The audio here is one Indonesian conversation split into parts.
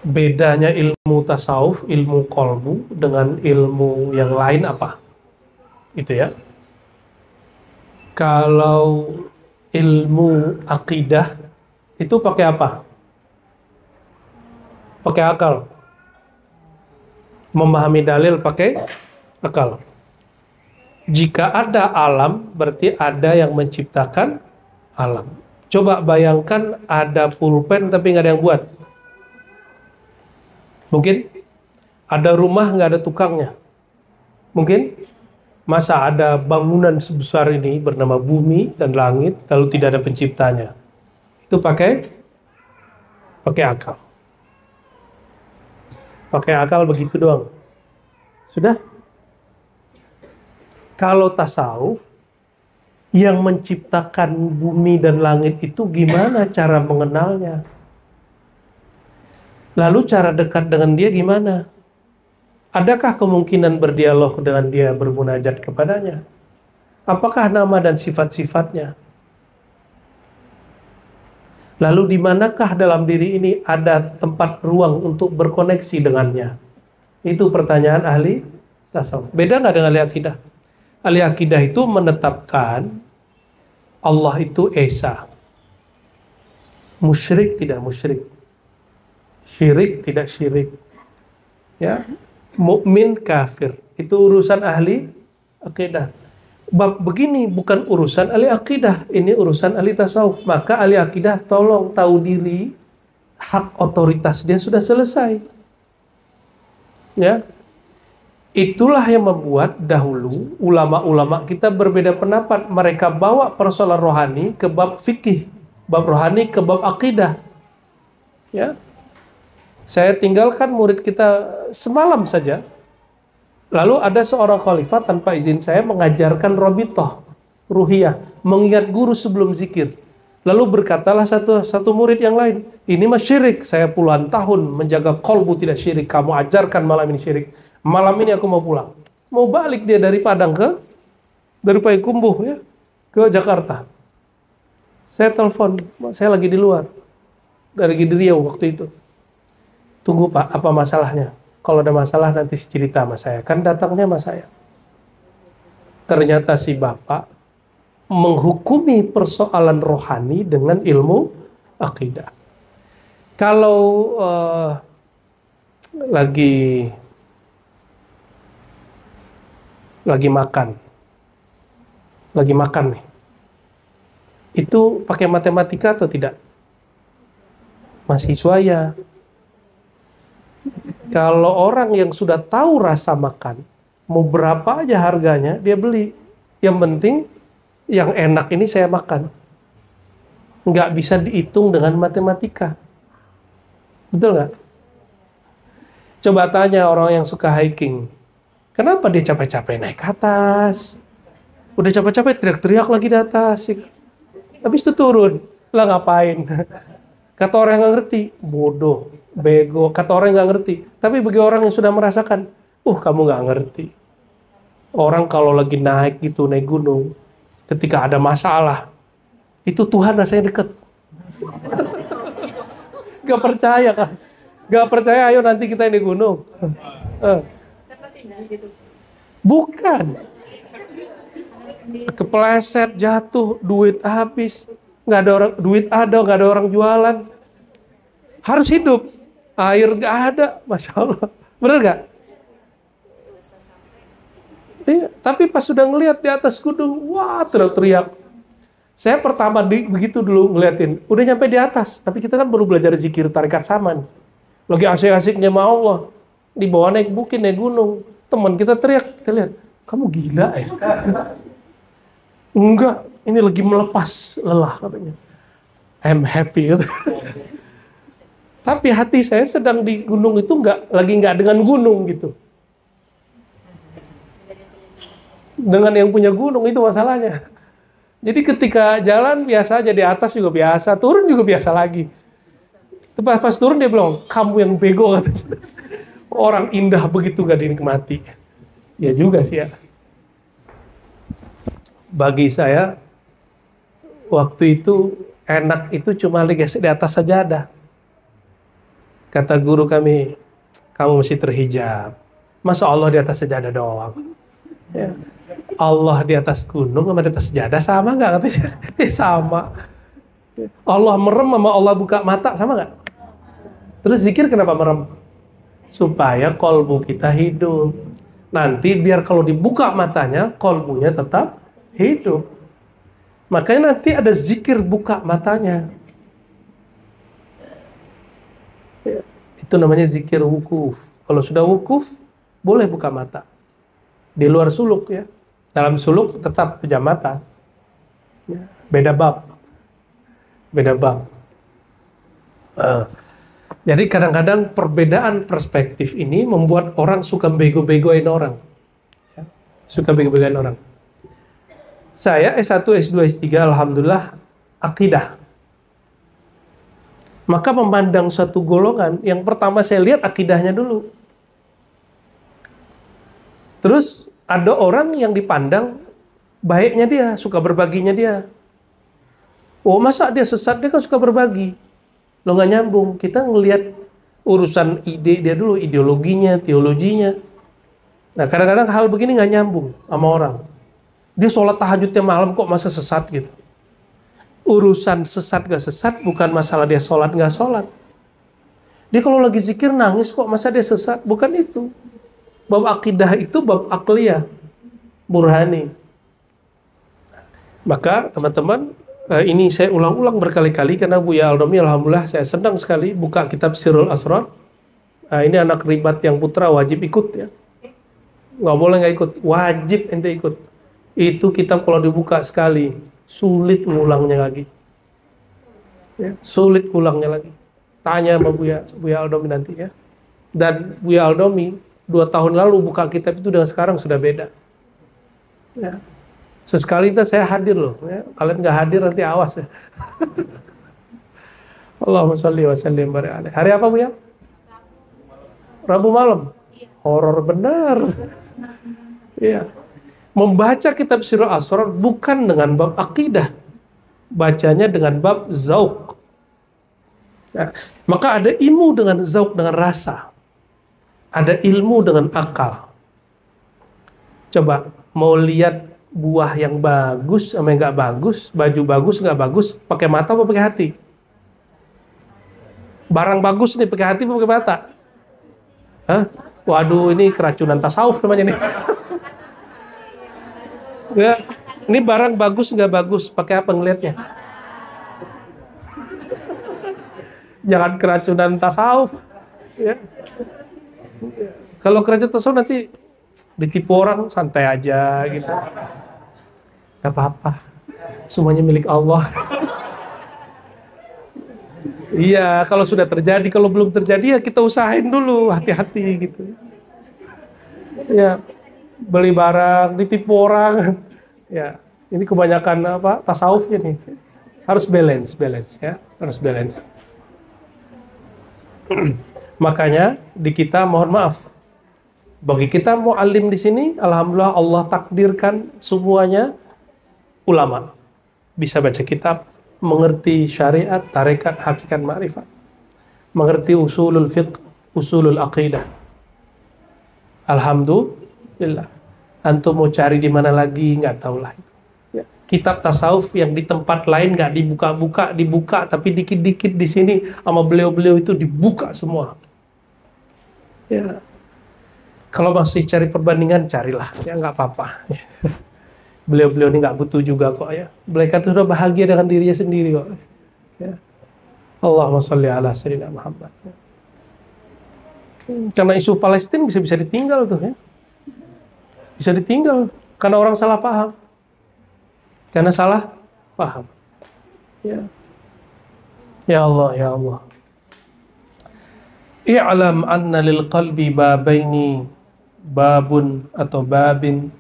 Bedanya ilmu tasawuf, ilmu kolbu dengan ilmu yang lain apa? Itu ya. Kalau ilmu akidah itu pakai apa? Pakai akal. Memahami dalil pakai akal. Jika ada alam, berarti ada yang menciptakan alam. Coba bayangkan ada pulpen tapi nggak ada yang buat. Mungkin ada rumah nggak ada tukangnya. Mungkin masa ada bangunan sebesar ini bernama bumi dan langit lalu tidak ada penciptanya. Itu pakai akal. Pakai akal begitu doang. Sudah? Kalau tasawuf, yang menciptakan bumi dan langit itu gimana cara mengenalnya? Lalu cara dekat dengan dia gimana? Adakah kemungkinan berdialog dengan dia, bermunajat kepadanya? Apakah nama dan sifat-sifatnya? Lalu di manakah dalam diri ini ada tempat ruang untuk berkoneksi dengannya? Itu pertanyaan ahli tasawuf. Beda nggak dengan ahli akidah? Ahli akidah itu menetapkan Allah itu Esa. Musyrik tidak musyrik. Syirik tidak syirik. Ya, mukmin kafir. Itu urusan ahli akidah. Bab begini bukan urusan ahli akidah, ini urusan ahli tasawuf. Maka ahli akidah tolong tahu diri, hak otoritas dia sudah selesai. Ya. Itulah yang membuat dahulu ulama-ulama kita berbeda pendapat. Mereka bawa persoalan rohani ke bab fikih, bab rohani ke bab akidah. Ya. Saya tinggalkan murid kita semalam saja. Lalu ada seorang khalifah tanpa izin saya mengajarkan robitoh, ruhiyah, mengingat guru sebelum zikir. Lalu berkatalah satu murid yang lain, ini mah syirik, saya puluhan tahun menjaga kolbu tidak syirik, kamu ajarkan malam ini syirik. Malam ini aku mau pulang. Mau balik dia dari Padang dari Payakumbuh ya, ke Jakarta. Saya telepon, saya lagi di luar, dari Riau waktu itu. Tunggu Pak, apa masalahnya? Kalau ada masalah nanti cerita sama saya. Kan datangnya sama saya. Ternyata si bapak menghukumi persoalan rohani dengan ilmu akidah. Kalau lagi makan nih, itu pakai matematika atau tidak? Mahasiswa ya. Kalau orang yang sudah tahu rasa makan, mau berapa aja harganya, dia beli. Yang penting, yang enak ini saya makan. Nggak bisa dihitung dengan matematika. Betul nggak? Coba tanya orang yang suka hiking. Kenapa dia capek-capek naik ke atas? Udah capek-capek teriak-teriak lagi di atas. Habis itu turun. Lah ngapain? Kata orang yang nggak ngerti, bodoh, bego. Kata orang yang nggak ngerti. Tapi bagi orang yang sudah merasakan, kamu nggak ngerti. Orang kalau lagi naik gitu, naik gunung, ketika ada masalah, itu Tuhan rasanya deket. Gak percaya kan? Gak percaya, ayo nanti kita ini gunung. Bukan. Kepleset, jatuh, duit habis. Nggak ada orang, duit ada, nggak ada orang jualan. Harus hidup. Air nggak ada, Masya Allah. Bener nggak? Iya, tapi pas sudah ngelihat di atas gunung, wah teriak-teriak. Saya pertama begitu dulu ngeliatin, udah nyampe di atas, tapi kita kan baru belajar zikir tarikat saman. Lagi asik-asiknya sama Allah, di bawah naik bukit, naik gunung. Teman kita teriak, kita lihat, kamu gila ya? Enggak, ini lagi melepas lelah katanya. I'm happy gitu. Tapi hati saya sedang di gunung itu nggak dengan gunung gitu. Dengan yang punya gunung itu masalahnya. Jadi ketika jalan biasa aja, di atas juga biasa, turun juga biasa lagi. Pas turun dia bilang, kamu yang bego katanya. Orang indah begitu gak dinikmati. Ya juga sih ya. Bagi saya, waktu itu enak itu cuma di atas sajadah. Kata guru kami, kamu mesti terhijab. Masa Allah di atas sejadah doang? Ya. Allah di atas gunung sama di atas sejadah sama nggak katanya? Sama. Allah merem sama Allah buka mata sama nggak? Terus zikir kenapa merem? Supaya kolbu kita hidup. Nanti biar kalau dibuka matanya, kolbunya tetap hidup. Makanya nanti ada zikir buka matanya. Ya, itu namanya zikir wukuf. Kalau sudah wukuf, boleh buka mata. Di luar suluk ya. Dalam suluk tetap pejam mata. Ya, beda bab. Beda bab. Jadi kadang-kadang perbedaan perspektif ini membuat orang suka bego-begoin orang. Ya, suka bego-begoin orang. Saya S1, S2, S3, alhamdulillah akidah. Maka memandang suatu golongan, yang pertama saya lihat akidahnya dulu. Terus ada orang yang dipandang baiknya dia, suka berbaginya dia. Oh masa dia sesat, dia kan suka berbagi. Lo nggak nyambung, kita ngelihat urusan ide dia dulu, ideologinya, teologinya. Nah kadang-kadang hal begini nggak nyambung sama orang. Dia sholat tahajudnya malam kok masa sesat gitu. Urusan sesat gak sesat bukan masalah dia sholat gak sholat. Dia kalau lagi zikir nangis kok masa dia sesat, bukan itu. Bab akidah itu bab akliyah, burhani. Maka teman-teman, ini saya ulang-ulang berkali-kali karena Buya Aldomi alhamdulillah saya senang sekali buka kitab Sirrul Asrar. Ini anak ribat yang putra wajib ikut ya. Nggak boleh nggak ikut, wajib ente ikut. Itu kitab kalau dibuka sekali sulit ngulangnya lagi. Ya, sulit ngulangnya lagi. Tanya sama Buya Aldomi nanti ya. Dan Buya Aldomi 2 tahun lalu buka kitab itu dengan sekarang sudah beda. Ya. Sesekali itu saya hadir loh. Ya. Kalian nggak hadir nanti awas ya. Allahumma sholli wa sallim barik alaihi. Hari apa Buya? Rabu malam. Horor benar. Iya. Membaca kitab Sirrul Asrar bukan dengan bab akidah. Bacanya dengan bab zauq. Ya. Maka ada ilmu dengan zauq, dengan rasa. Ada ilmu dengan akal. Coba mau lihat buah yang bagus sama yang nggak bagus, baju bagus nggak bagus, pakai mata apa pakai hati? Barang bagus nih pakai hati apa pakai mata? Hah? Waduh, ini keracunan tasawuf namanya nih. Ya, ini barang bagus nggak bagus, pakai apa ngelihatnya? Jangan keracunan tasawuf. Ya. Kalau keracunan tasawuf nanti ditipu orang, santai aja gitu. Gak apa-apa, semuanya milik Allah. Iya, kalau sudah terjadi, kalau belum terjadi ya kita usahain dulu, hati-hati gitu. Ya, beli barang, ditipu orang. Ya, ini kebanyakan apa? Tasawufnya nih. Harus balance ya, harus balance. Makanya di kita mohon maaf. Bagi kita mu'allim di sini, alhamdulillah Allah takdirkan semuanya ulama. Bisa baca kitab, mengerti syariat, tarekat, hakikat, ma'rifat. Mengerti usulul fiqh, usulul aqidah. Alhamdulillah. Antum mau cari di mana lagi, nggak tahu lah. Ya. Kitab tasawuf yang di tempat lain nggak dibuka, tapi dikit-dikit di sini sama beliau-beliau itu dibuka semua. Ya. Kalau masih cari perbandingan, carilah. Ya nggak apa-apa. Beliau-beliau ini nggak butuh juga kok ya. Mereka sudah bahagia dengan dirinya sendiri kok. Ya. Allahumma sholli ala sayyidina Muhammad. Karena isu Palestina bisa ditinggal tuh ya. Bisa ditinggal karena orang salah paham. Karena salah paham. Ya. Ya Allah, ya Allah. I'lam anna lil qalbi babaini, babun atau babin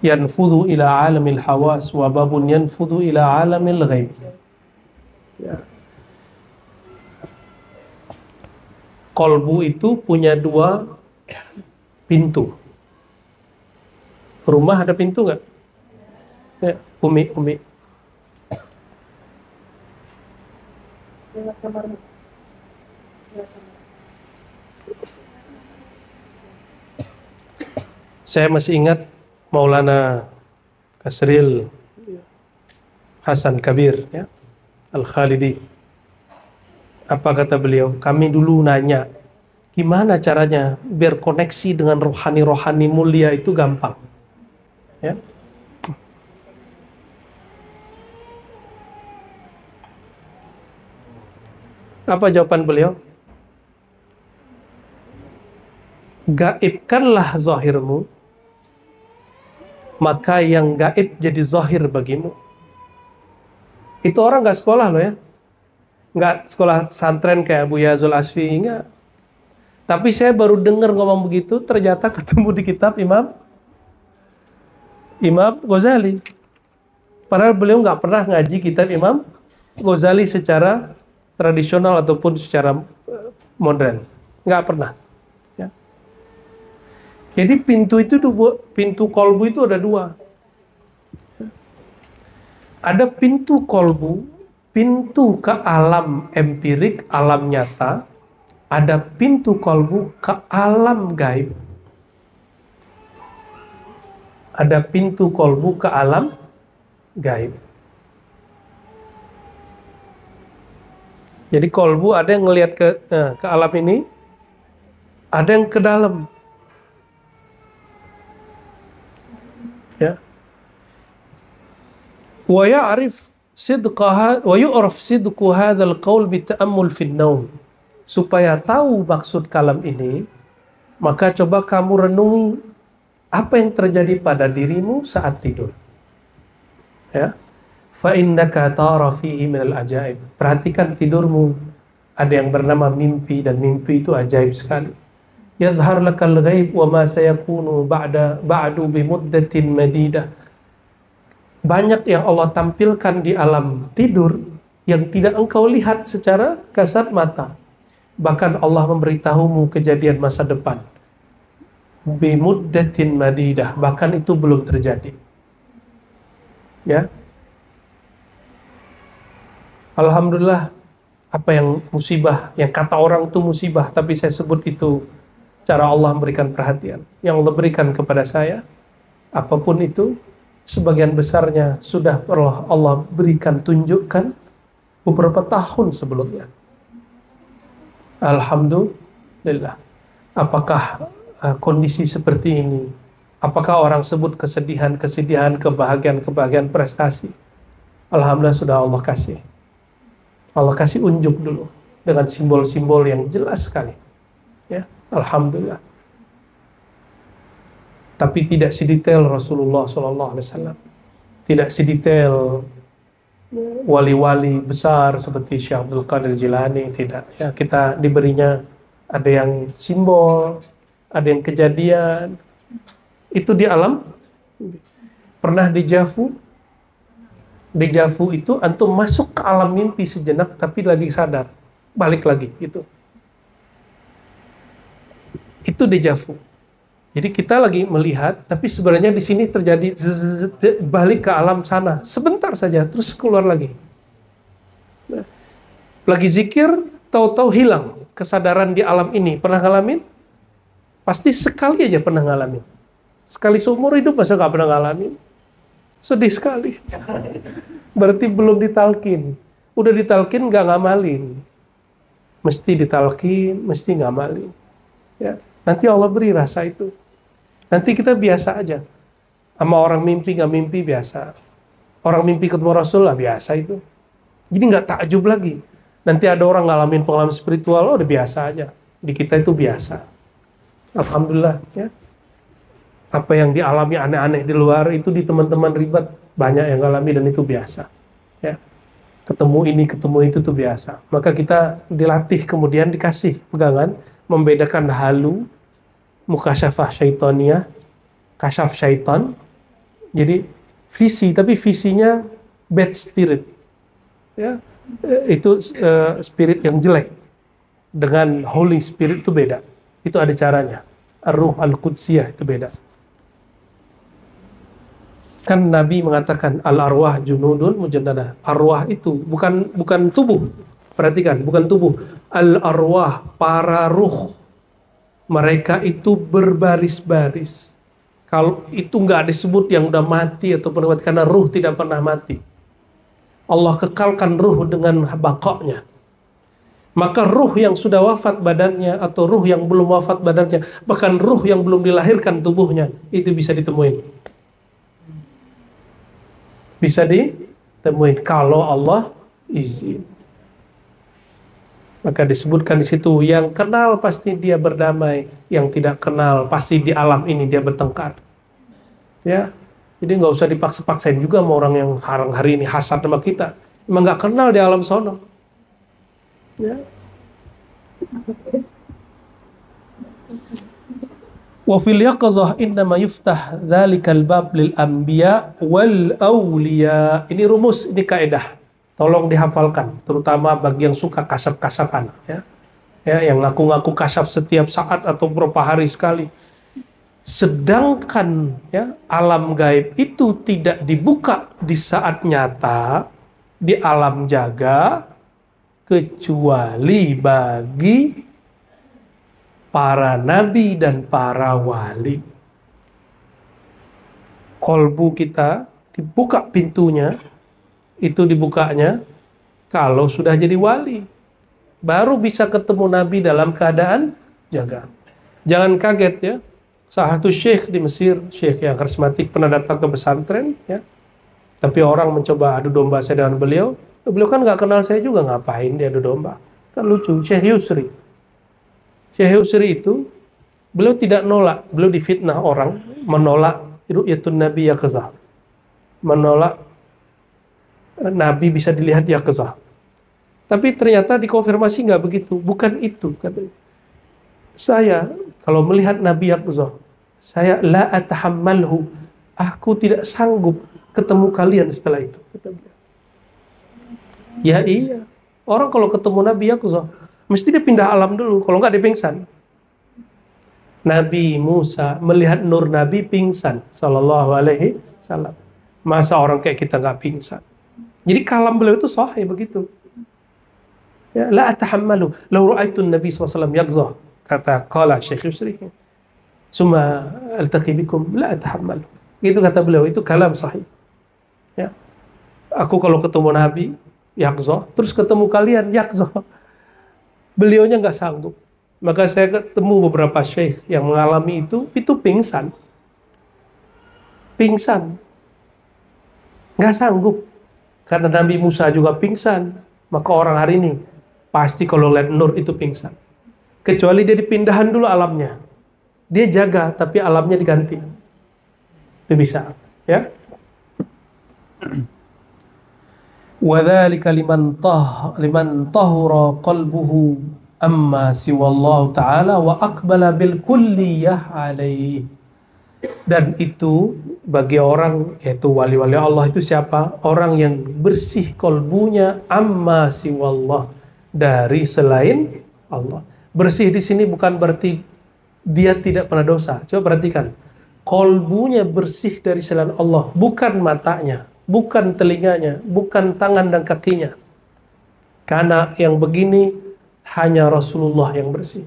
yanfudhu ila alamil hawas wa babun yanfudhu ila alamil ghaib. Ya. Kolbu itu punya 2 pintu. Rumah ada pintu nggak? Ya, Umi. Saya masih ingat Maulana Kasril Hasan Kabir, ya, Al-Khalidi. Apa kata beliau? Kami dulu nanya, gimana caranya biar koneksi dengan rohani-rohani mulia itu gampang? Ya. Apa jawaban beliau? Gaibkanlah zahirmu, maka yang gaib jadi zahir bagimu. Itu orang nggak sekolah loh ya, nggak sekolah pesantren kayak Buya Zul Asfi, enggak. Tapi saya baru dengar ngomong begitu, ternyata ketemu di kitab Imam Ghazali. Padahal beliau nggak pernah ngaji kitab Imam Ghazali secara tradisional ataupun secara modern, nggak pernah. Ya. Jadi pintu kolbu itu ada dua. Ada pintu kolbu, pintu ke alam empirik, alam nyata. Ada pintu kolbu ke alam gaib. Ada pintu kolbu ke alam gaib. Jadi kolbu ada yang ngelihat ke alam ini, ada yang ke dalam. Ya. Wa ya'rif sidqaha wa yu'raf sidqu hadzal qaul bi ta'ammul fi an-naum. Supaya tahu maksud kalam ini, maka coba kamu renungi apa yang terjadi pada dirimu saat tidur. Ya. Fa innaka tara fihi minal ajaib. Perhatikan tidurmu, ada yang bernama mimpi, dan mimpi itu ajaib sekali. Yazhar lakal ghaib wa ma sayakunu ba'du bi muddatin madidah. Banyak yang Allah tampilkan di alam tidur yang tidak engkau lihat secara kasat mata. Bahkan Allah memberitahumu kejadian masa depan. Bi muddatin madidah, bahkan itu belum terjadi. Ya. Alhamdulillah, apa yang musibah, yang kata orang itu musibah, tapi saya sebut itu cara Allah memberikan perhatian. Yang Allah berikan kepada saya, apapun itu, sebagian besarnya sudah Allah berikan, tunjukkan beberapa tahun sebelumnya. Alhamdulillah. Apakah kondisi seperti ini? Apakah orang sebut kesedihan, kebahagiaan prestasi? Alhamdulillah sudah Allah kasih. Allah kasih unjuk dulu dengan simbol-simbol yang jelas sekali. Ya, alhamdulillah. Tapi tidak sedetail Rasulullah SAW. Tidak sedetail wali-wali besar seperti Syekh Abdul Qadir Jilani, tidak. Ya, kita diberinya ada yang simbol, ada yang kejadian. Itu di alam. Pernah di Jafu. Di Jafu itu antum masuk ke alam mimpi sejenak, tapi lagi sadar, balik lagi gitu. Itu di Jafu. Jadi kita lagi melihat, tapi sebenarnya di sini terjadi balik ke alam sana sebentar saja, terus keluar lagi. Nah, lagi zikir, tahu-tahu hilang kesadaran di alam ini. Pernah ngalamin? Pasti sekali aja pernah ngalamin. Sekali seumur hidup masa nggak pernah ngalamin? Sedih sekali. Berarti belum ditalkin. Udah ditalkin nggak ngamalin. Mesti ditalkin, mesti ngamalin. Ya, nanti Allah beri rasa itu. Nanti kita biasa aja. Sama orang mimpi nggak mimpi biasa. Orang mimpi ketemu Rasul lah biasa itu. Jadi nggak takjub lagi. Nanti ada orang ngalamin pengalaman spiritual, oh udah biasa aja. Di kita itu biasa. Alhamdulillah ya. Apa yang dialami aneh-aneh di luar itu di teman-teman ribat banyak yang ngalami dan itu biasa. Ya. Ketemu ini, ketemu itu tuh biasa. Maka kita dilatih kemudian dikasih pegangan membedakan halu, mukasyafah syaitaniyah, kasyaf syaitan. Jadi visi, tapi visinya bad spirit. Ya. Itu spirit yang jelek. Dengan Holy Spirit itu beda. Itu ada caranya. Ar-Ruh Al-Qudsiyah itu beda. Kan Nabi mengatakan al-arwah junudun mujannadah. Arwah itu bukan tubuh. Perhatikan, bukan tubuh. Al-arwah, para ruh. Mereka itu berbaris-baris. Kalau itu nggak disebut yang udah mati atau pernah mati, karena ruh tidak pernah mati. Allah kekalkan ruh dengan bakoknya. Maka ruh yang sudah wafat badannya atau ruh yang belum wafat badannya, bahkan ruh yang belum dilahirkan tubuhnya, itu bisa ditemuin. Bisa ditemuin kalau Allah izin. Maka disebutkan di situ, yang kenal pasti dia berdamai, yang tidak kenal pasti di alam ini dia bertengkar. Ya, jadi nggak usah dipaksa-paksain juga sama orang yang hari ini hasad sama kita. Emang nggak kenal di alam sono. Ya. Wa fil yaqظah innama yuftah dzalikal bab lil anbiya wal awliya. Ini rumus, ini kaidah. Tolong dihafalkan, terutama bagi yang suka kasyaf-kasyafan, ya. Ya, yang ngaku-ngaku kasyaf setiap saat atau beberapa hari sekali. Sedangkan ya, alam gaib itu tidak dibuka di saat nyata di alam jaga kecuali bagi para nabi dan para wali. Kolbu kita dibuka pintunya, itu dibukanya kalau sudah jadi wali. Baru bisa ketemu nabi dalam keadaan jaga. Jangan kaget ya. Salah satu syekh di Mesir, syekh yang karismatik, pernah datang ke pesantren, ya. Tapi orang mencoba adu domba saya dengan beliau. Beliau kan nggak kenal saya juga, ngapain dia adu domba? Kan lucu. Syekh Yusri. Syekh Yusri itu, beliau tidak nolak, beliau difitnah orang, menolak ru'yatun Nabi yaqzah. Menolak Nabi bisa dilihat yaqzah. Tapi ternyata dikonfirmasi nggak begitu, bukan itu, katanya. Saya kalau melihat Nabi yaqzah, saya la atahammalhu, aku tidak sanggup ketemu kalian setelah itu, kata beliau. Ya iya, orang kalau ketemu Nabi yaqzah mesti dia pindah alam dulu, kalau nggak dia pingsan. Nabi Musa melihat nur Nabi pingsan, sallallahu alaihi wasallam. Masa orang kayak kita nggak pingsan? Jadi kalam beliau itu sahih begitu. Ya, la atahammalu, law ra'aitu Nabi SAW yaqzah, kata qala Syekh Yusri. Summa altaqi bikum la atahammalu. Itu kata beliau, itu kalam sahih. Ya. Aku kalau ketemu Nabi yaqzah, terus ketemu kalian yaqzah, beliaunya nggak sanggup. Maka saya ketemu beberapa syekh yang mengalami itu pingsan. Pingsan. Nggak sanggup. Karena Nabi Musa juga pingsan. Maka orang hari ini pasti kalau lihat nur itu pingsan. Kecuali dia dipindahan dulu alamnya. Dia jaga, tapi alamnya diganti. Itu bisa. Ya. وَذَلِكَ liman tahura qalbuhu amma siwallahu ta'ala wa aqbala bil kulliyah alaih. Dan itu bagi orang, yaitu wali-wali Allah itu siapa? Orang yang bersih kolbunya amma siwallah, dari selain Allah. Bersih di sini bukan berarti dia tidak pernah dosa. Coba perhatikan. Kolbunya bersih dari selain Allah, bukan matanya, bukan telinganya, bukan tangan dan kakinya. Karena yang begini hanya Rasulullah yang bersih.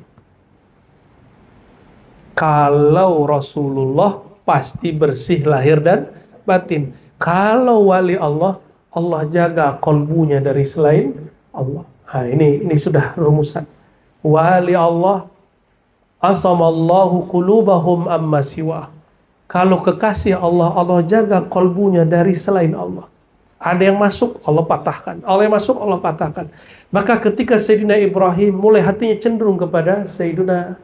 Kalau Rasulullah pasti bersih lahir dan batin. Kalau wali Allah, Allah jaga kolbunya dari selain Allah. Nah, ini sudah rumusan. Wali Allah, asamallahu qulubahum amma siwa. Kalau kekasih Allah, Allah jaga kolbunya dari selain Allah. Ada yang masuk, Allah patahkan. Allah yang masuk, Allah patahkan. Maka ketika Sayyidina Ibrahim mulai hatinya cenderung kepada Sayyidina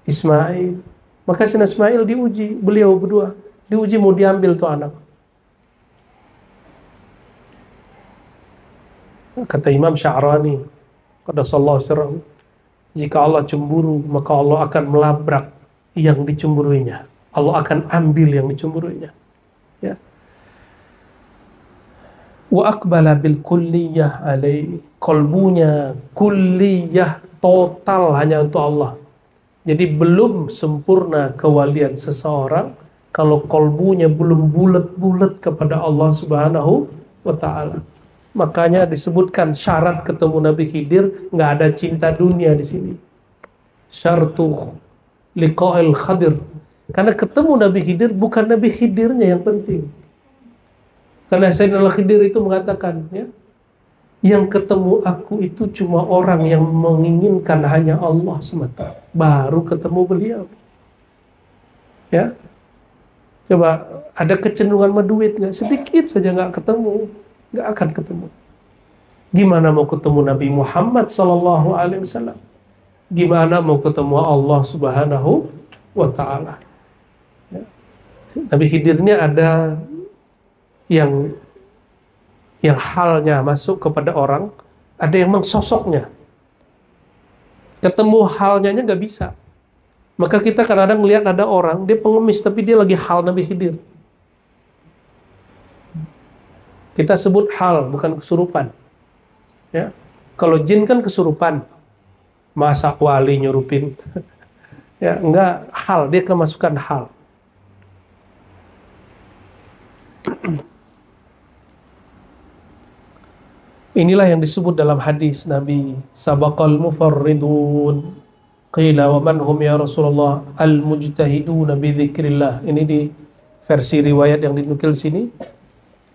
Ismail, maka Sayyidina Ismail diuji, beliau berdua diuji mau diambil tuh anak. Kata Imam Sya'rani, qaddasallahu sirrahu, jika Allah cemburu, maka Allah akan melabrak yang dicemburuinya. Allah akan ambil yang dicemburuinya. Ya. Wa aqbala bil kulliyah alaih, kolbunya kulliyah, total hanya untuk Allah. Jadi belum sempurna kewalian seseorang kalau kolbunya belum bulat-bulat kepada Allah Subhanahu wa ta'ala. Makanya disebutkan syarat ketemu Nabi Khidir, nggak ada cinta dunia di sini. Syartu liqa'il Khadir. Karena ketemu Nabi Khidir bukan Nabi Khidirnya yang penting. Karena Sayyidina Khidir itu mengatakan, ya, yang ketemu aku itu cuma orang yang menginginkan hanya Allah semata. Baru ketemu beliau. Ya, coba ada kecenderungan sama duit nggak? Sedikit saja nggak ketemu, nggak akan ketemu. Gimana mau ketemu Nabi Muhammad Sallallahu Alaihi Wasallam? Gimana mau ketemu Allah Subhanahu wa Ta'ala? Ya. Nabi Khidir ini ada yang halnya masuk kepada orang, ada yang sosoknya. Ketemu halnya nggak bisa. Maka kita kadang-kadang melihat ada orang, dia pengemis tapi dia lagi hal Nabi Khidir. Kita sebut hal, bukan kesurupan. Ya. Kalau jin kan kesurupan, masa wali nyurupin. Ya, enggak, hal, dia kemasukan hal. Inilah yang disebut dalam hadis Nabi, sabaqal mufarridun qila wa man hum ya Rasulullah, al mujtahiduna bi dzikrillah. Ini di versi riwayat yang dinukil sini,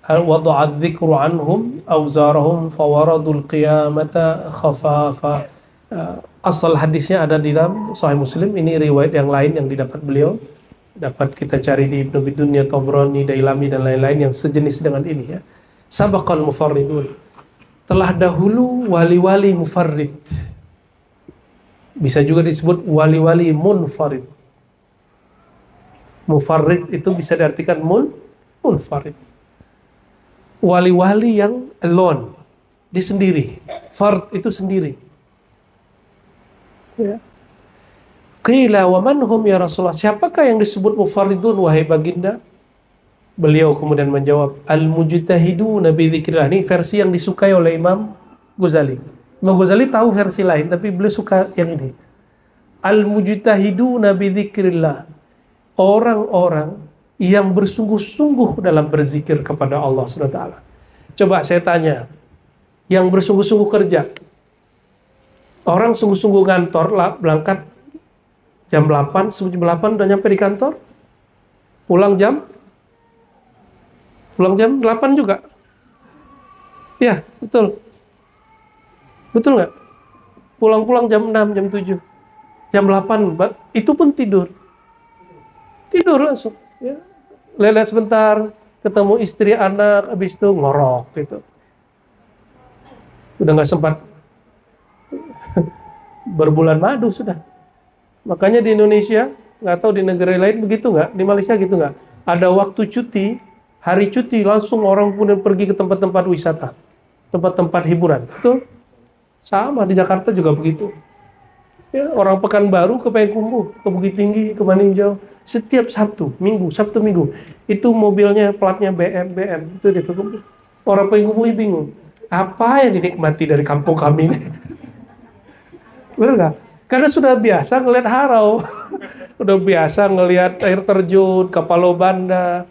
wada'adz dzikru anhum awzarahum fawaradul qiyamata khafafa. Asal hadisnya ada di dalam Sahih Muslim. Ini riwayat yang lain yang didapat beliau, dapat kita cari di Ibnu Bidunya, Tabrani, Dailami dan lain-lain yang sejenis dengan ini, ya. Sabaqal mufarridun, telah dahulu wali-wali mufarrid. Bisa juga disebut wali-wali munfarid. Mufarrid itu bisa diartikan munfarid. Wali-wali yang alone, dia sendiri. Fard itu sendiri. Ya. Qila wa man hum ya Rasulullah, siapakah yang disebut mufarridun wahai baginda? Beliau kemudian menjawab, al-mujtahiduna bi dzikrillah. Ini versi yang disukai oleh Imam Ghazali. Imam Ghazali tahu versi lain, tapi beliau suka yang ini. Al-mujtahiduna bi dzikrillah, orang-orang yang bersungguh-sungguh dalam berzikir kepada Allah SWT. Coba saya tanya, yang bersungguh-sungguh kerja, orang sungguh-sungguh ngantor, berangkat jam 8, sebelum 8 udah nyampe di kantor, pulang jam 8 juga. Ya, betul. Betul nggak? Pulang-pulang jam 6, jam 7. Jam 8, itu pun tidur. Tidur langsung. Ya. Lihat sebentar, ketemu istri, anak, habis itu ngorok gitu. Udah nggak sempat berbulan madu sudah. Makanya di Indonesia, nggak tahu di negara lain begitu nggak? Di Malaysia gitu nggak? Ada waktu cuti, hari cuti langsung orang pun pergi ke tempat-tempat wisata, tempat-tempat hiburan. Itu sama di Jakarta juga begitu. Ya, orang Pekanbaru ke Payakumbuh, ke Bukit Tinggi, ke Maninjau, setiap Sabtu Minggu itu mobilnya platnya BM itu di Payakumbuh. Orang Payakumbuh bingung, apa yang dinikmati dari kampung kami ini? Benar nggak? Karena sudah biasa ngelihat harau, udah biasa ngelihat air terjun, kapal banda.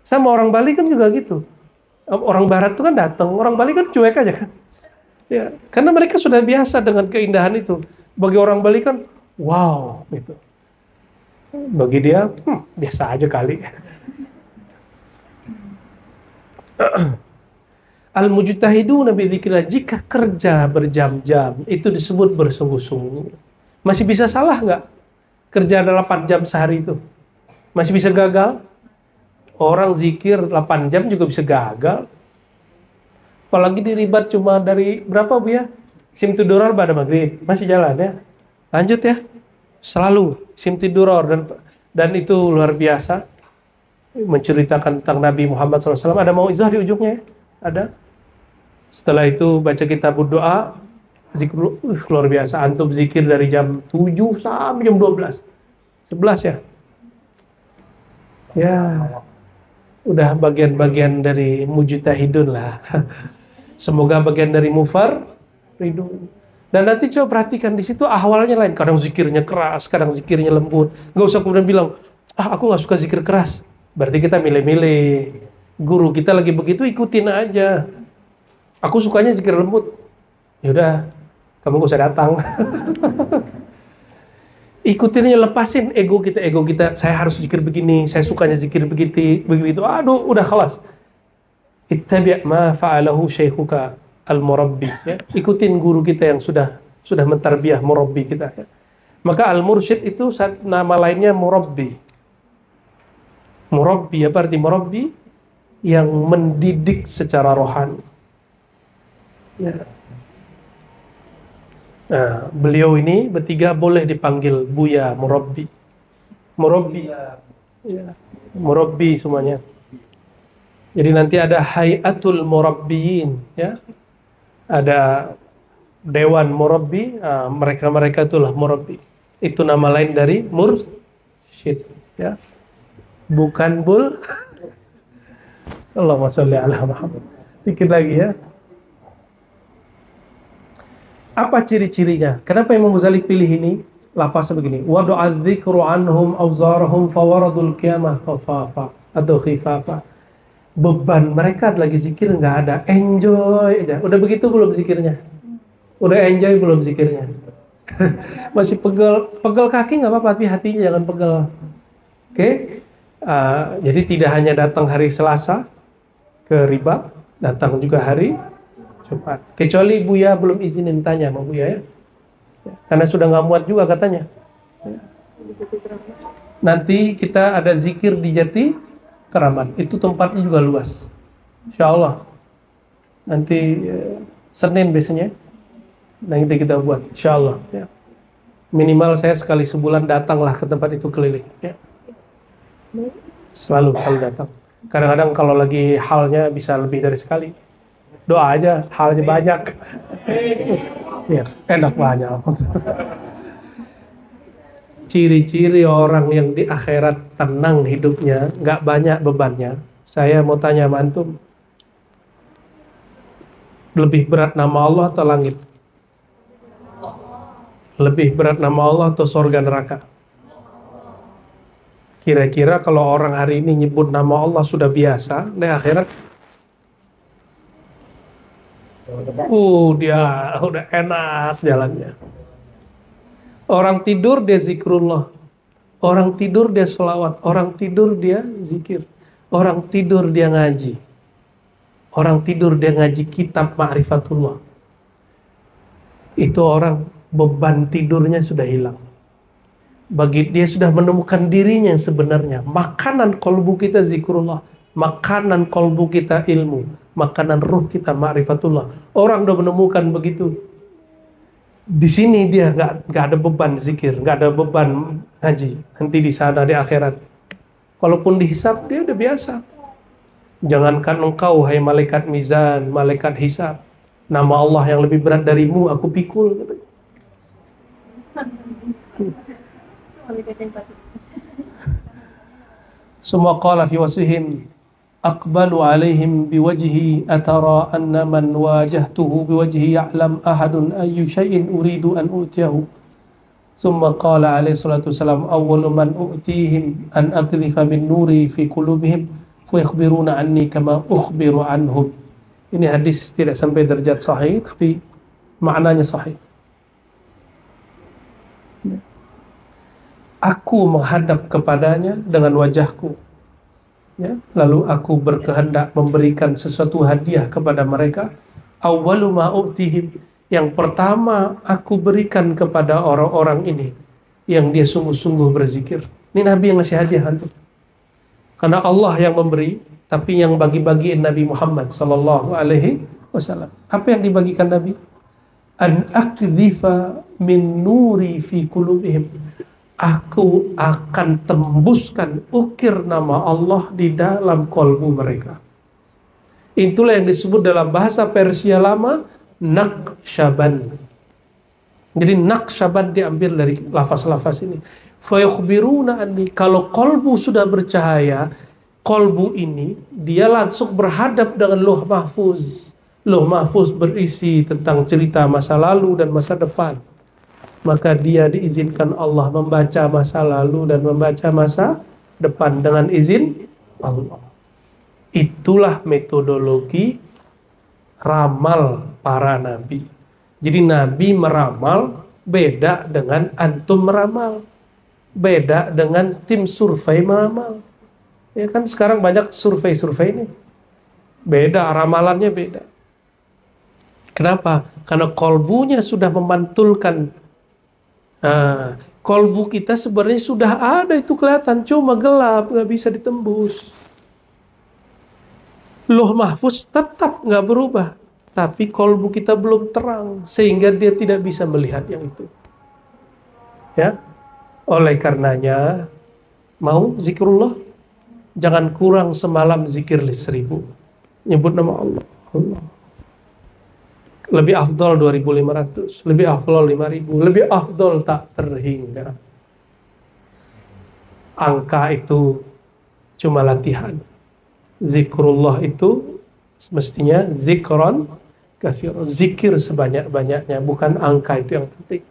Sama orang Bali kan juga gitu. Orang Barat tuh kan datang, orang Bali kan cuek aja kan. Ya, karena mereka sudah biasa dengan keindahan itu. Bagi orang Bali kan, wow, gitu. Bagi dia, biasa aja kali. Al-mujtahiduna bi dzikrillah, jika kerja berjam-jam, itu disebut bersungguh-sungguh. Masih bisa salah nggak? Kerja 8 jam sehari itu. Masih bisa gagal? Orang zikir 8 jam juga bisa gagal. Apalagi diribat cuma dari berapa Bu ya? Simtuduror pada maghrib. Masih jalan ya? Lanjut ya. Selalu simtuduror dan itu luar biasa. Menceritakan tentang Nabi Muhammad SAW. Ada mauizah di ujungnya ya? Ada. Setelah itu baca kitab doa. Zikir luar biasa. Antum zikir dari jam 7 sampai jam 12. 11 ya? Ya. Udah bagian-bagian dari mujtahidun lah. Semoga bagian dari mufarridun. Dan nanti coba perhatikan di situ ahwalnya lain. Kadang zikirnya keras, kadang zikirnya lembut. Nggak usah kemudian bilang, aku nggak suka zikir keras. Berarti kita milih-milih. Guru kita lagi begitu, ikutin aja. Aku sukanya zikir lembut. Yaudah, kamu gak usah datang. Ikutinnya, lepasin ego kita. Saya harus zikir begini, saya sukanya zikir begitu. Aduh, udah kelas. Ittabi' ma fa'alahu syaikhuka al-murabbi. Ya. Ikutin guru kita yang sudah mentarbiyah, murabbi kita. Ya. Maka al-mursyid itu nama lainnya murabbi. Murabbi, apa arti murabbi? Yang mendidik secara rohani. Ya. Nah, beliau ini bertiga boleh dipanggil Buya, Murabbi. Murabbi. Ya. Murabbi semuanya. Jadi nanti ada Hayatul Murabbiyin, ya. Ada Dewan Murabbi, mereka-mereka itulah Murabbi. Itu nama lain dari mursyid, ya. Bukan bul. Allahumma sholli ala Muhammad. Dikit lagi ya. Apa ciri-cirinya? Kenapa Imam Ghazali pilih ini? Lafaz begini. Wa du'adzikru anhum awzarahum fawaradul qiyamah khafafa atau khifafa. Beban mereka lagi zikir nggak ada, enjoy aja. Udah begitu belum zikirnya? Udah enjoy belum zikirnya? Masih pegel kaki nggak apa-apa, tapi hatinya jangan pegel. Oke? Jadi tidak hanya datang hari Selasa ke riba, datang juga hari Jumat. Kecuali Buya belum izinin tanya sama Buya ya. Karena sudah nggak muat juga katanya. Nanti kita ada zikir di Jati Keramat. Itu tempatnya juga luas. Insya Allah. Nanti Senin biasanya. Nanti kita buat. Insya Allah. Ya. Minimal saya sekali sebulan datanglah ke tempat itu keliling. Ya. Selalu datang. Kadang-kadang kalau lagi halnya bisa lebih dari sekali. Doa aja, halnya banyak. Ya, enak banyak. Ciri-ciri orang yang di akhirat tenang hidupnya, nggak banyak bebannya. Saya mau tanya sama antum, lebih berat nama Allah atau langit? Lebih berat nama Allah atau surga neraka? Kira-kira kalau orang hari ini nyebut nama Allah sudah biasa, di akhirat dia udah enak jalannya. Orang tidur dia zikrullah, orang tidur dia sholawat, orang tidur dia zikir, orang tidur dia ngaji, orang tidur dia ngaji kitab ma'rifatullah. Itu orang beban tidurnya sudah hilang. Bagi dia sudah menemukan dirinya yang sebenarnya. Makanan kolbu kita zikrullah, makanan kolbu kita ilmu, makanan ruh kita ma'rifatullah. Orang udah menemukan begitu. Di sini dia nggak ada beban zikir, nggak ada beban ngaji. Nanti di sana di akhirat, kalaupun dihisab dia udah biasa. Jangankan engkau hai malaikat mizan, malaikat hisab, nama Allah yang lebih berat darimu aku pikul. Semua qala fi wasihim aqbalu alaihim biwajhi atara anna man wajahtuhu biwajhi ya'lam ahadun ayyu syai'in uridu an utiyahu. Summa qala alaihi salatu wasalam awwalu man u'tihim an aqdhifa min nuri fi qulubihim fa yakhbiruna anni kama ukhbiru anhum. Ini hadis tidak sampai derajat sahih tapi maknanya sahih. Aku menghadap kepadanya dengan wajahku, ya, lalu aku berkehendak memberikan sesuatu hadiah kepada mereka. Awwalu ma u'tihim, yang pertama aku berikan kepada orang-orang ini yang dia sungguh-sungguh berzikir. Ini Nabi yang ngasih hadiah antum. Karena Allah yang memberi, tapi yang bagi-bagiin Nabi Muhammad sallallahu alaihi wasallam. Apa yang dibagikan Nabi? An akdzifa min nuri fi qulubihim. Aku akan tembuskan ukir nama Allah di dalam kolbu mereka. Itulah yang disebut dalam bahasa Persia lama Naqsyaban. Jadi Naqsyaban diambil dari lafaz-lafaz ini. Fayukhbiruna anni, kalau kolbu sudah bercahaya, kolbu ini dia langsung berhadap dengan Lauh Mahfuz. Lauh Mahfuz berisi tentang cerita masa lalu dan masa depan. Maka dia diizinkan Allah membaca masa lalu dan membaca masa depan dengan izin Allah. Itulah metodologi ramal para nabi. Jadi nabi meramal beda dengan antum meramal, beda dengan tim survei meramal. Ya kan sekarang banyak survei-survei ini, beda ramalannya beda. Kenapa? Karena kolbunya sudah memantulkan. Nah, kolbu kita sebenarnya sudah ada, itu kelihatan, cuma gelap, nggak bisa ditembus. Lauh mahfuz tetap nggak berubah, tapi kolbu kita belum terang sehingga dia tidak bisa melihat yang itu. Ya, oleh karenanya mau zikrullah, jangan kurang semalam zikir 1000. Nyebut nama Allah. Lebih afdol 2500, lebih afdol 5000, lebih afdol tak terhingga. Angka itu cuma latihan. Zikrullah itu mestinya zikron kasir, zikir sebanyak-banyaknya, bukan angka itu yang penting.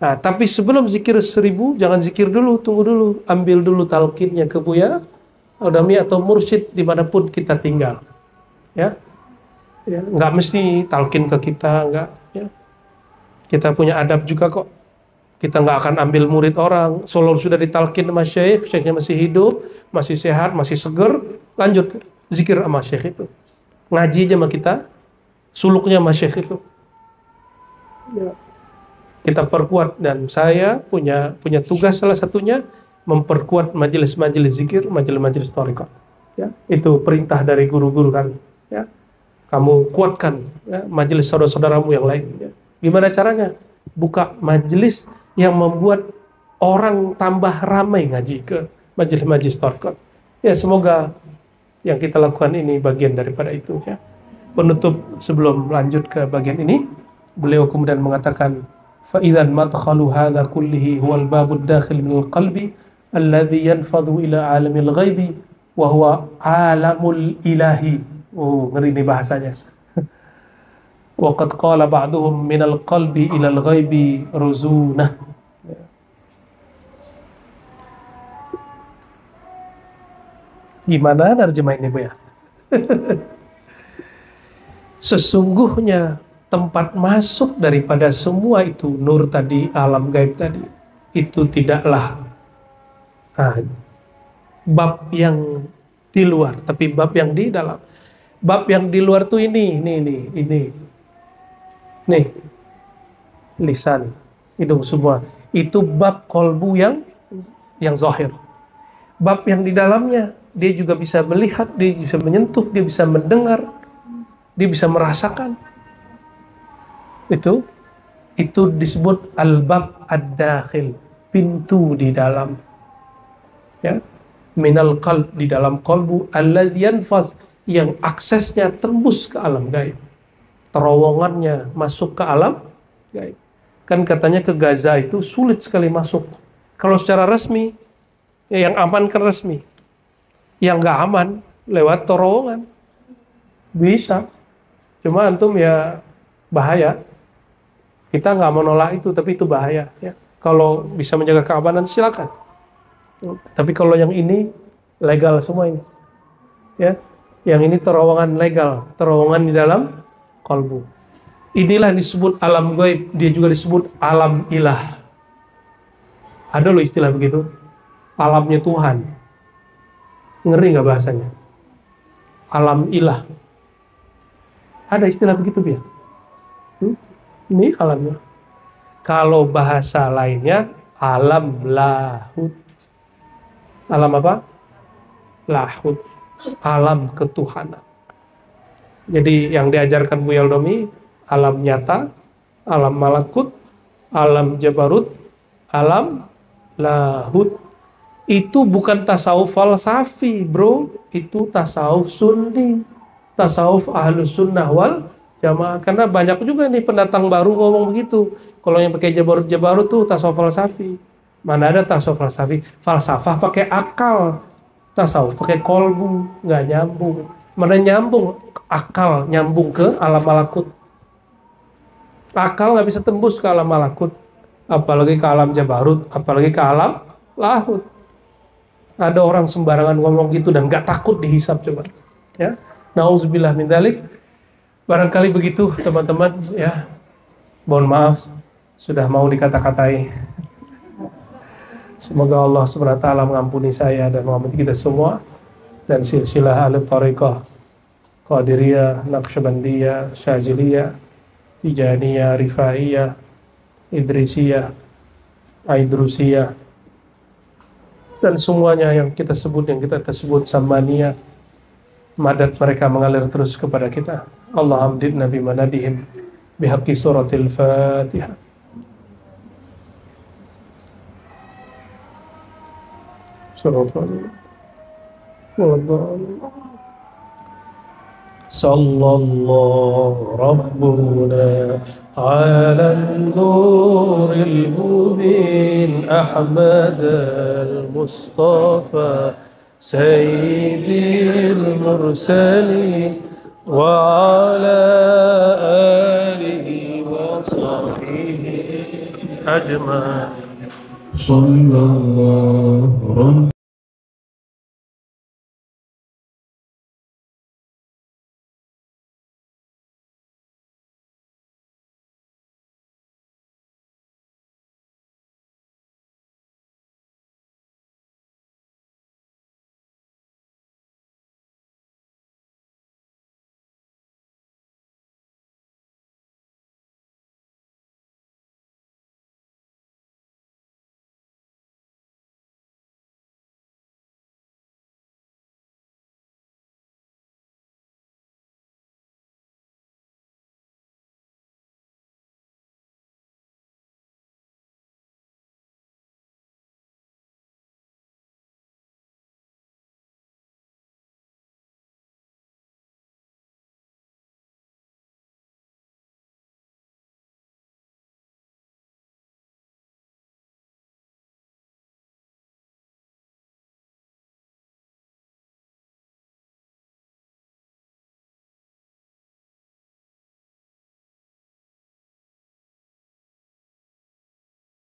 Nah, tapi sebelum zikir 1000, jangan zikir dulu, tunggu dulu, ambil dulu talqinnya ke Buya Adami atau mursyid dimanapun kita tinggal. Ya, nggak mesti talqin ke kita, nggak. Ya. Kita punya adab juga kok. Kita nggak akan ambil murid orang. Solo sudah ditalqin sama syekh, syekhnya masih hidup, masih sehat, masih seger, lanjut zikir sama syekh itu. Ngaji aja sama kita, suluknya sama syekh itu. Ya. Kita perkuat, dan saya punya tugas salah satunya memperkuat majelis-majelis zikir, majelis-majelis thariqah. Ya, itu perintah dari guru-guru kami. Ya. Kamu kuatkan ya, majelis saudara-saudaramu yang lain. Ya. Gimana caranya? Buka majelis yang membuat orang tambah ramai ngaji ke majelis-majelis thariqah. Ya, semoga yang kita lakukan ini bagian daripada itu. Ya. Penutup sebelum lanjut ke bagian ini, beliau kemudian mengatakan, فَإِذَا الْمَدْخَلُ هَذَا كُلِّهِ هُوَ الْبَابُ الدَّاخِلِ مِنَ الْقَلْبِ الَّذِي يَنْفَضُ إِلَى عَالَمِ الْغَيْبِ وَهُوَ عَالَمُ الْإِلَهِ. Oh, ngeri nih bahasanya. وَقَدْ قَالَ بَعْضُهُمْ مِنَ الْقَلْبِ إِلَى الْغَيْبِ رُزُونَةٌ. Gimana nerjemahinnya, Bu ya? Sesungguhnya tempat masuk daripada semua itu, nur tadi, alam gaib tadi, itu tidaklah bab yang di luar, tapi bab yang di dalam. Bab yang di luar tuh ini, lisan, hidung semua. Itu bab kolbu yang zahir. Bab yang di dalamnya, dia juga bisa melihat, dia bisa menyentuh, dia bisa mendengar, dia bisa merasakan. Itu disebut al-bab ad-dakhil, pintu di dalam. Ya, minal qalb, di dalam kolbu, allazi yanfaz, yang aksesnya tembus ke alam gaib, terowongannya masuk ke alam gaib. Kan katanya ke Gaza itu sulit sekali masuk. Kalau secara resmi, ya yang aman kan resmi, yang nggak aman lewat terowongan bisa. Cuma antum ya bahaya. Kita nggak mau nolak itu, tapi itu bahaya. Ya. Kalau bisa menjaga keamanan silakan. Tapi kalau yang ini legal semua ini, ya, yang ini terowongan legal, terowongan di dalam kolbu. Inilah disebut alam gaib, dia juga disebut alam ilah. Ada loh istilah begitu, alamnya Tuhan. Ngeri nggak bahasanya? Alam ilah. Ada istilah begitu dia. Ini alamnya. Kalau bahasa lainnya alam lahut. Alam apa? Lahut. Alam ketuhanan. Jadi yang diajarkan Bu Yaldomi, alam nyata, alam malakut, alam jabarut, alam lahut. Itu bukan tasawuf falsafi, bro. Itu tasawuf sunni, tasawuf ahlus sunnah wal jamaah. Karena banyak juga nih pendatang baru ngomong begitu. Kalau yang pakai jabarut tuh tasawuf falsafi. Mana ada tasawuf falsafi? Falsafah pakai akal, tasawuf pakai kolbu, nggak nyambung. Mana nyambung? Akal nyambung ke alam malakut. Akal nggak bisa tembus ke alam malakut, apalagi ke alam jabarut, apalagi ke alam lahut. Ada orang sembarangan ngomong gitu dan nggak takut dihisab, coba. Ya, nauzubillah min dzalik. Barangkali begitu teman-teman ya. Mohon maaf sudah mau dikata-katai. Semoga Allah Subhanahu wa taala mengampuni saya dan mengampuni kita semua, dan silsilah ahli thariqah Qadiriyah, Naqsyabandiyah, Syaziliyah, Tijaniyah, Rifaiyah, Idrisiyah, Aidrusiyah, dan semuanya yang kita sebut Samaniyah, madad mereka mengalir terus kepada kita. Allah hamdid nabi manadihim bihaqqi suratil Fatihah. Sallallahu Rabbuna ala nuril mubin Ahmad al-Mustafa Sayyidil Mursalin wa ala alihi wa sahbihi ajma'in. Sallallahu